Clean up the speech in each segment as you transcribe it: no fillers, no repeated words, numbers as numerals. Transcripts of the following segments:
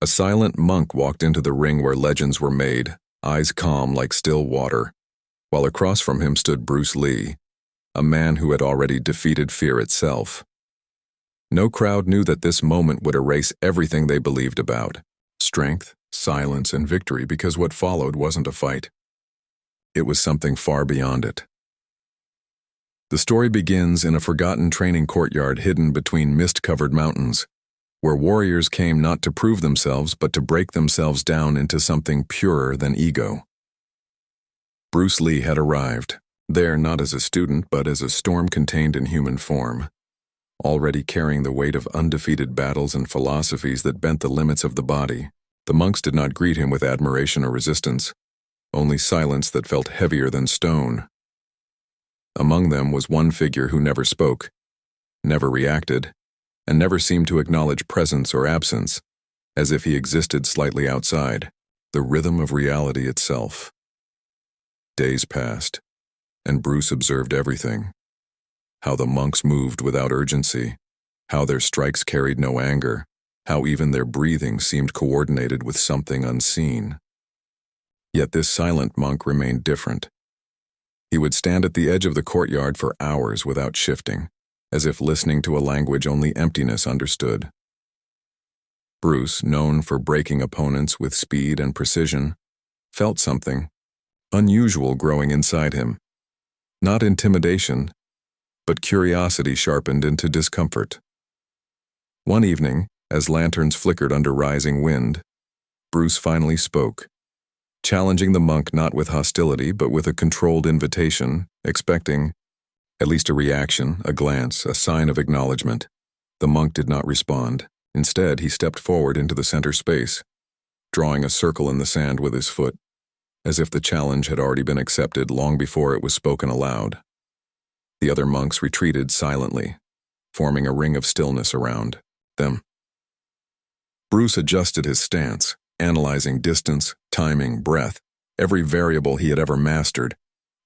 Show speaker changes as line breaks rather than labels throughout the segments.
silent monk walked into the ring where legends were made, eyes calm like still water, while across from him stood Bruce Lee, a man who had already defeated fear itself. No crowd knew that this moment would erase everything they believed about strength, silence, and victory, because what followed wasn't a fight. It was something far beyond it. The story begins in a forgotten training courtyard hidden between mist-covered mountains, where warriors came not to prove themselves but to break themselves down into something purer than ego. Bruce Lee had arrived, there not as a student but as a storm contained in human form, already carrying the weight of undefeated battles and philosophies that bent the limits of the body. The monks did not greet him with admiration or resistance, only silence that felt heavier than stone. Among them was one figure who never spoke, never reacted, and never seemed to acknowledge presence or absence, as if he existed slightly outside, the rhythm of reality itself. Days passed, and Bruce observed everything. How the monks moved without urgency, how their strikes carried no anger, how even their breathing seemed coordinated with something unseen. Yet this silent monk remained different. He would stand at the edge of the courtyard for hours without shifting, as if listening to a language only emptiness understood. Bruce, known for breaking opponents with speed and precision, felt something unusual growing inside him. Not intimidation, but curiosity sharpened into discomfort. One evening, as lanterns flickered under rising wind, Bruce finally spoke, challenging the monk not with hostility but with a controlled invitation, expecting at least a reaction, a glance, a sign of acknowledgement. The monk did not respond. Instead, he stepped forward into the center space, drawing a circle in the sand with his foot, as if the challenge had already been accepted long before it was spoken aloud. The other monks retreated silently, forming a ring of stillness around them. Bruce adjusted his stance, analyzing distance, timing, breath, every variable he had ever mastered,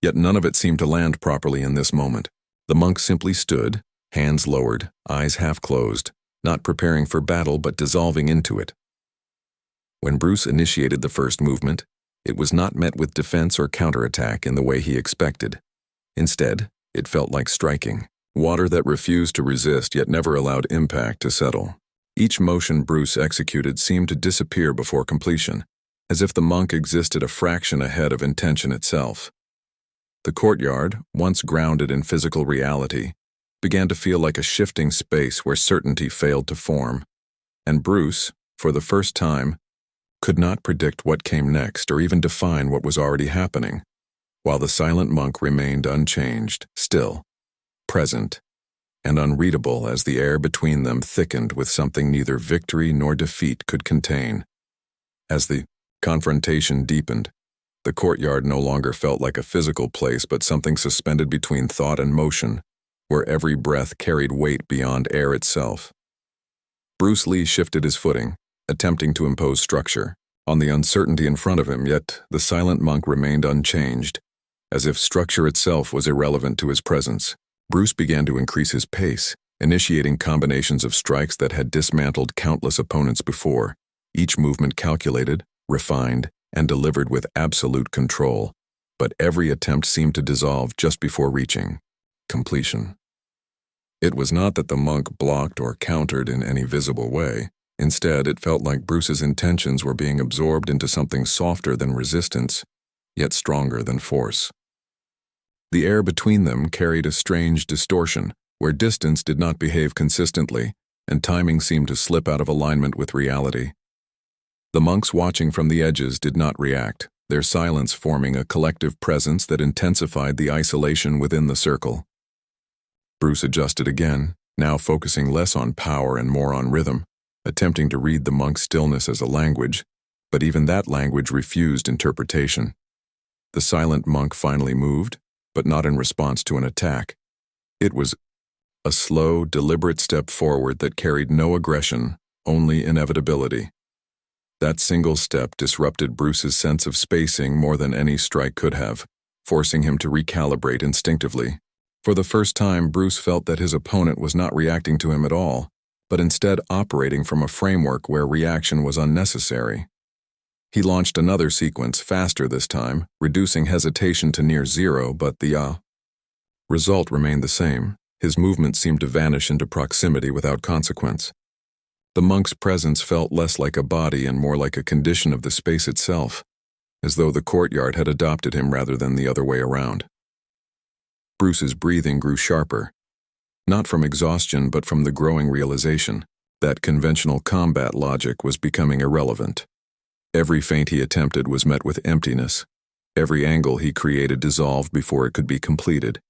yet none of it seemed to land properly in this moment. The monk simply stood, hands lowered, eyes half closed, not preparing for battle but dissolving into it. When Bruce initiated the first movement, it was not met with defense or counterattack in the way he expected. Instead, it felt like striking, water that refused to resist yet never allowed impact to settle. Each motion Bruce executed seemed to disappear before completion, as if the monk existed a fraction ahead of intention itself. The courtyard, once grounded in physical reality, began to feel like a shifting space where certainty failed to form, and Bruce, for the first time, could not predict what came next or even define what was already happening, while the silent monk remained unchanged, still, present, and unreadable as the air between them thickened with something neither victory nor defeat could contain. As the confrontation deepened, the courtyard no longer felt like a physical place but something suspended between thought and motion, where every breath carried weight beyond air itself. Bruce Lee shifted his footing, attempting to impose structure on the uncertainty in front of him, yet the silent monk remained unchanged, as if structure itself was irrelevant to his presence. Bruce began to increase his pace, initiating combinations of strikes that had dismantled countless opponents before, each movement calculated, refined, and delivered with absolute control, but every attempt seemed to dissolve just before reaching completion. It was not that the monk blocked or countered in any visible way. Instead, it felt like Bruce's intentions were being absorbed into something softer than resistance, yet stronger than force. The air between them carried a strange distortion, where distance did not behave consistently, and timing seemed to slip out of alignment with reality. The monks watching from the edges did not react, their silence forming a collective presence that intensified the isolation within the circle. Bruce adjusted again, now focusing less on power and more on rhythm, attempting to read the monk's stillness as a language, but even that language refused interpretation. The silent monk finally moved, but not in response to an attack. It was a slow, deliberate step forward that carried no aggression, only inevitability. That single step disrupted Bruce's sense of spacing more than any strike could have, forcing him to recalibrate instinctively. For the first time, Bruce felt that his opponent was not reacting to him at all, but instead operating from a framework where reaction was unnecessary. He launched another sequence, faster this time, reducing hesitation to near zero, but the result remained the same. His movement seemed to vanish into proximity without consequence. The monk's presence felt less like a body and more like a condition of the space itself, as though the courtyard had adopted him rather than the other way around. Bruce's breathing grew sharper, not from exhaustion but from the growing realization that conventional combat logic was becoming irrelevant. Every feint he attempted was met with emptiness. Every angle he created dissolved before it could be completed,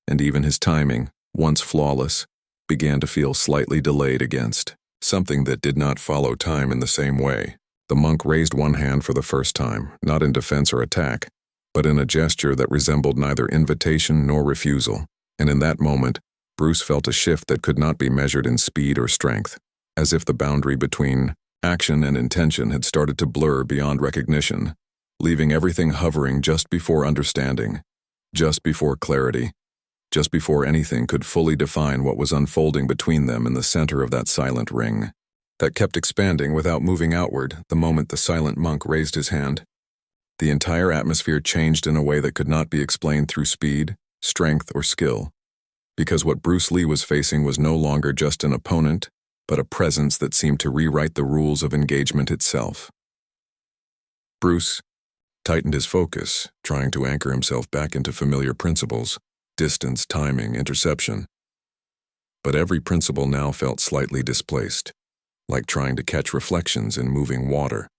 and even his timing, once flawless, began to feel slightly delayed against something that did not follow time in the same way. The monk raised one hand for the first time, not in defense or attack, but in a gesture that resembled neither invitation nor refusal, and in that moment, Bruce felt a shift that could not be measured in speed or strength, as if the boundary between action and intention had started to blur beyond recognition, leaving everything hovering just before understanding, just before clarity, just before anything could fully define what was unfolding between them in the center of that silent ring that kept expanding without moving outward the moment the silent monk raised his hand. The entire atmosphere changed in a way that could not be explained through speed, strength, or skill, because what Bruce Lee was facing was no longer just an opponent, but a presence that seemed to rewrite the rules of engagement itself. Bruce tightened his focus, trying to anchor himself back into familiar principles: distance, timing, interception. But every principle now felt slightly displaced, like trying to catch reflections in moving water.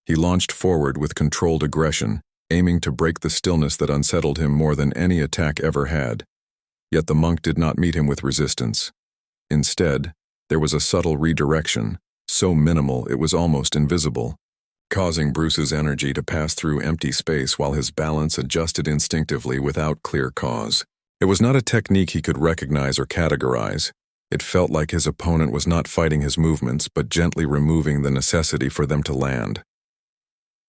He launched forward with controlled aggression, aiming to break the stillness that unsettled him more than any attack ever had. Yet the monk did not meet him with resistance. Instead, there was a subtle redirection, so minimal it was almost invisible, causing Bruce's energy to pass through empty space while his balance adjusted instinctively without clear cause. It was not a technique he could recognize or categorize. It felt like his opponent was not fighting his movements, but gently removing the necessity for them to land.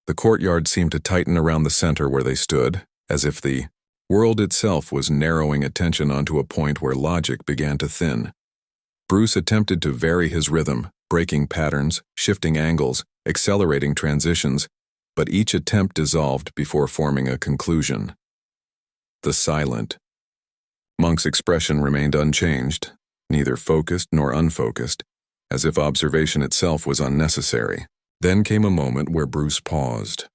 The courtyard seemed to tighten around the center where they stood, as if the world itself was narrowing attention onto a point where logic began to thin. Bruce attempted to vary his rhythm, breaking patterns, shifting angles, accelerating transitions, but each attempt dissolved before forming a conclusion. The silent monk's expression remained unchanged, neither focused nor unfocused, as if observation itself was unnecessary. Then came a moment where Bruce paused,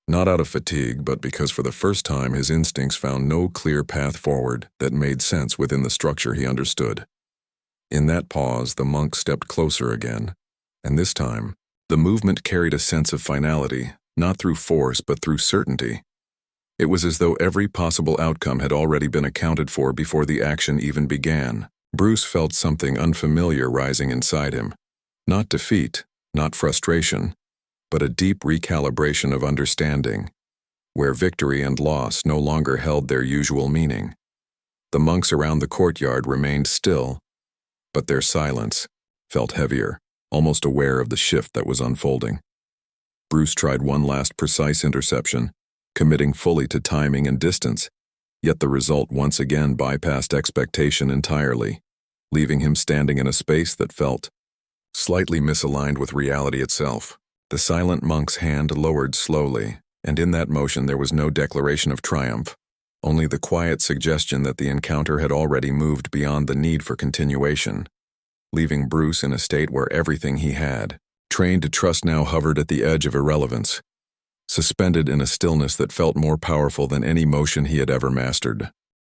not out of fatigue, but because for the first time his instincts found no clear path forward that made sense within the structure he understood. In that pause, the monk stepped closer again, and this time, the movement carried a sense of finality, not through force but through certainty. It was as though every possible outcome had already been accounted for before the action even began. Bruce felt something unfamiliar rising inside him. Not defeat, not frustration, but a deep recalibration of understanding, where victory and loss no longer held their usual meaning. The monks around the courtyard remained still, but their silence felt heavier, almost aware of the shift that was unfolding. Bruce tried one last precise interception, committing fully to timing and distance, yet the result once again bypassed expectation entirely, leaving him standing in a space that felt slightly misaligned with reality itself. The silent monk's hand lowered slowly, and in that motion there was no declaration of triumph, only the quiet suggestion that the encounter had already moved beyond the need for continuation, leaving Bruce in a state where everything he had trained to trust now hovered at the edge of irrelevance, suspended in a stillness that felt more powerful than any motion he had ever mastered.